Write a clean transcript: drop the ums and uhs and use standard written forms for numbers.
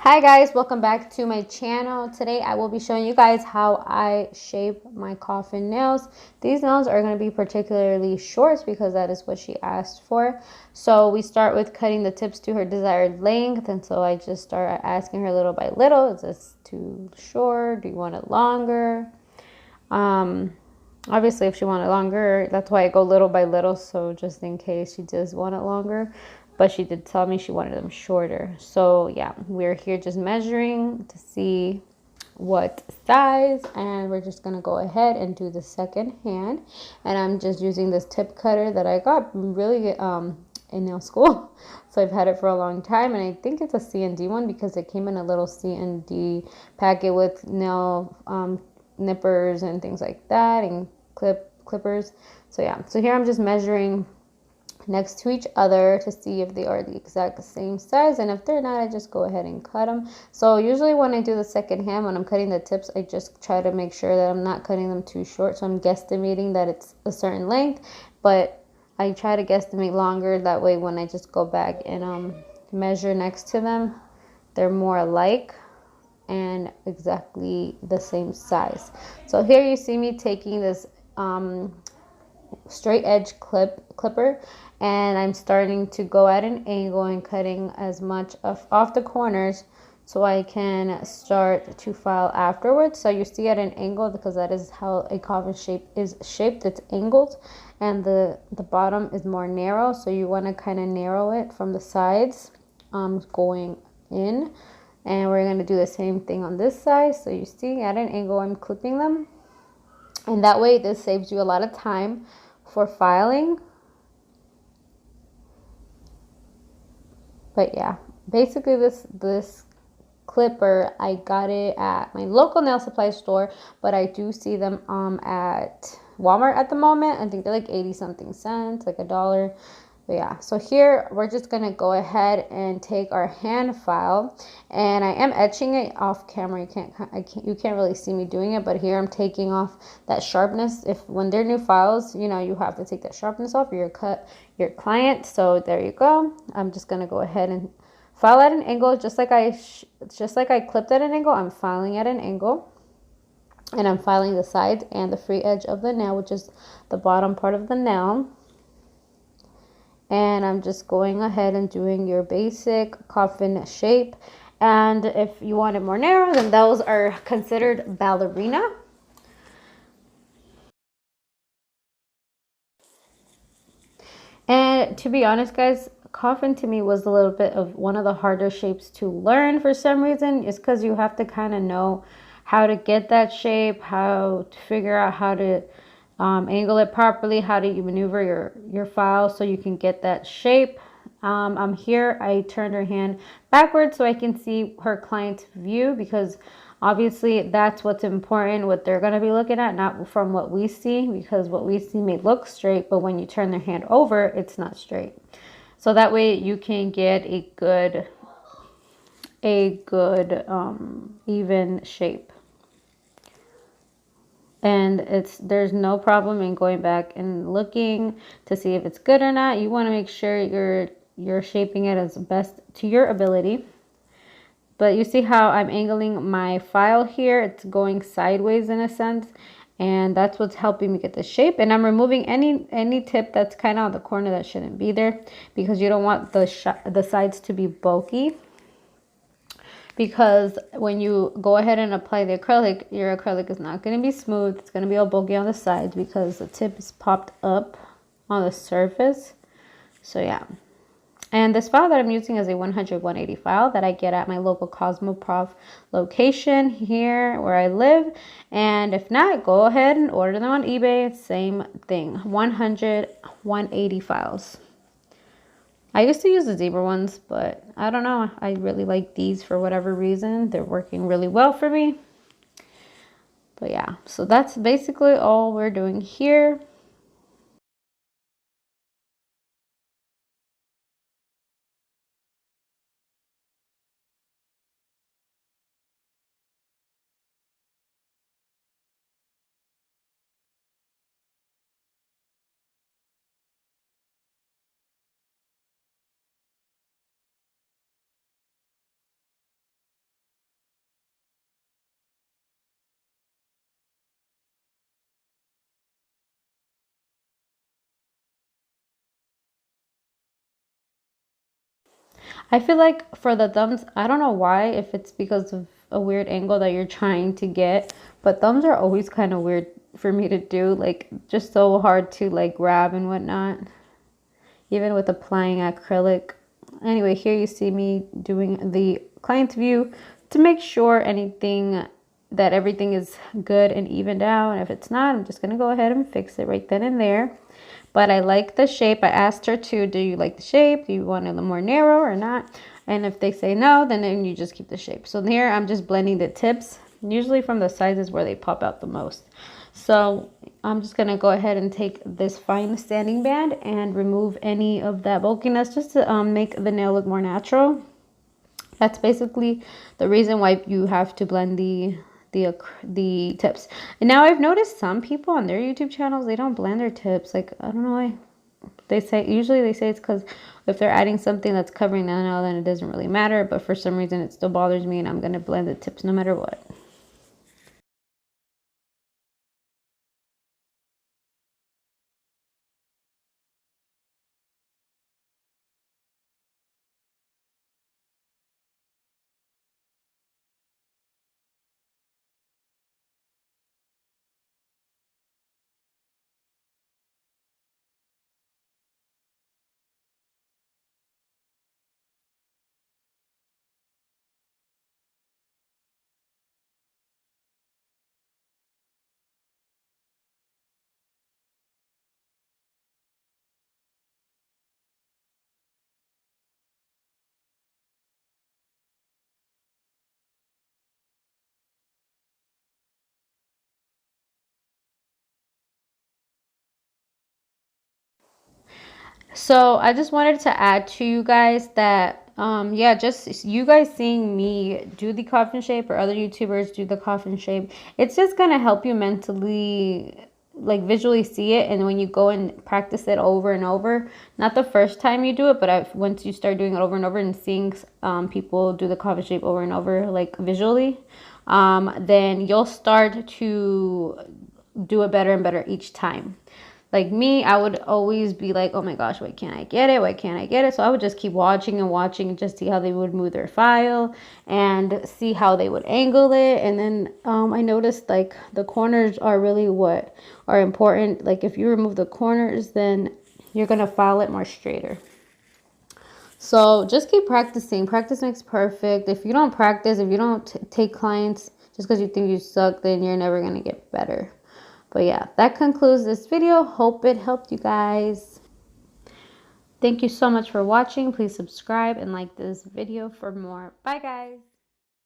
Hi guys, welcome back to my channel. Today I will be showing you guys how I shape my coffin nails. These nails are going to be particularly short because that is what she asked for. So we start with cutting the tips to her desired length, and so I just start asking her little by little, is this too short? Do you want it longer? Obviously if she wanted it longer, that's why I go little by little, so just in case she does want it longer. But she did tell me she wanted them shorter. So yeah, we're here just measuring to see what size, and we're just gonna go ahead and do the second hand. And I'm just using this tip cutter that I got really in nail school. So I've had it for a long time, and I think it's a C&D one because it came in a little C&D packet with nail nippers and things like that, and clippers. So yeah, so here I'm just measuring next to each other to see if they are the exact same size, and if they're not, I just go ahead and cut them. So usually when I do the second hand, when I'm cutting the tips, I just try to make sure that I'm not cutting them too short. So I'm guesstimating that it's a certain length, but I try to guesstimate longer. That way when I just go back and measure next to them, they're more alike and exactly the same size. So here you see me taking this straight edge clipper, and I'm starting to go at an angle and cutting as much off the corners so I can start to file afterwards. So you see at an angle because that is how a coffin shape is shaped. It's angled, and the bottom is more narrow, so you want to kind of narrow it from the sides going in. And we're going to do the same thing on this side. So you see at an angle I'm clipping them, and that way this saves you a lot of time for filing. But yeah, basically this clipper, I got it at my local nail supply store, but I do see them at Walmart at the moment. I think they're like 80 something cents, like $1. But yeah, so here we're just gonna go ahead and take our hand file, and I am etching it off camera. You can't really see me doing it, but here I'm taking off that sharpness. If when they're new files, you know, you have to take that sharpness off, or you cut your client. So there you go. I'm just gonna go ahead and file at an angle, just like I clipped at an angle. I'm filing at an angle, and I'm filing the sides and the free edge of the nail, which is the bottom part of the nail. And I'm just going ahead and doing your basic coffin shape. And if you want it more narrow, then those are considered ballerina. And to be honest, guys, coffin to me was a little bit of one of the harder shapes to learn for some reason. It's because you have to kind of know how to get that shape, how to figure out how to angle it properly, how do you maneuver your file so you can get that shape. I'm here, I turned her hand backwards so I can see her client's view, because obviously that's what's important, what they're going to be looking at, not from what we see, because what we see may look straight, but when you turn their hand over, it's not straight. So that way you can get a good even shape. And there's no problem in going back and looking to see if it's good or not. You want to make sure you're shaping it as best to your ability. But you see how I'm angling my file here? It's going sideways in a sense, and that's what's helping me get the shape. And I'm removing any tip that's kind of on the corner that shouldn't be there, because you don't want the sides to be bulky. Because when you go ahead and apply the acrylic, your acrylic is not going to be smooth. It's going to be all bulky on the sides because the tip is popped up on the surface. So yeah. And this file that I'm using is a 100-180 file that I get at my local Cosmoprof location here where I live. And if not, go ahead and order them on eBay. Same thing, 100-180 files. I used to use the zebra ones, but I don't know. I really like these for whatever reason. They're working really well for me. But yeah, so that's basically all we're doing here. I feel like for the thumbs, I don't know why, if it's because of a weird angle that you're trying to get, but thumbs are always kind of weird for me to do, like just so hard to like grab and whatnot, even with applying acrylic. Anyway, here you see me doing the client view to make sure that everything is good and evened out. And if it's not, I'm just going to go ahead and fix it right then and there. But I like the shape. I asked her to, do you like the shape? Do you want it a little more narrow or not? And if they say no, then you just keep the shape. So here I'm just blending the tips, usually from the sizes where they pop out the most. So I'm just going to go ahead and take this fine sanding band and remove any of that bulkiness just to make the nail look more natural. That's basically the reason why you have to blend the tips. And now I've noticed some people on their YouTube channels, they don't blend their tips. Like, I don't know why. Usually they say it's because if they're adding something that's covering the nail, then it doesn't really matter. But for some reason, it still bothers me, and I'm going to blend the tips no matter what. So I just wanted to add to you guys that yeah, just you guys seeing me do the coffin shape or other YouTubers do the coffin shape, it's just gonna help you mentally, like visually see it. And when you go and practice it over and over, not the first time you do it, but once you start doing it over and over and seeing people do the coffin shape over and over, like visually, then you'll start to do it better and better each time. Like me, I would always be like, oh my gosh, why can't I get it? Why can't I get it? So I would just keep watching and watching and just see how they would move their file and see how they would angle it. And then I noticed like the corners are really what are important. Like if you remove the corners, then you're going to file it more straighter. So just keep practicing. Practice makes perfect. If you don't practice, if you don't take clients just because you think you suck, then you're never going to get better. But yeah, that concludes this video. Hope it helped you guys. Thank you so much for watching. Please subscribe and like this video for more. Bye guys.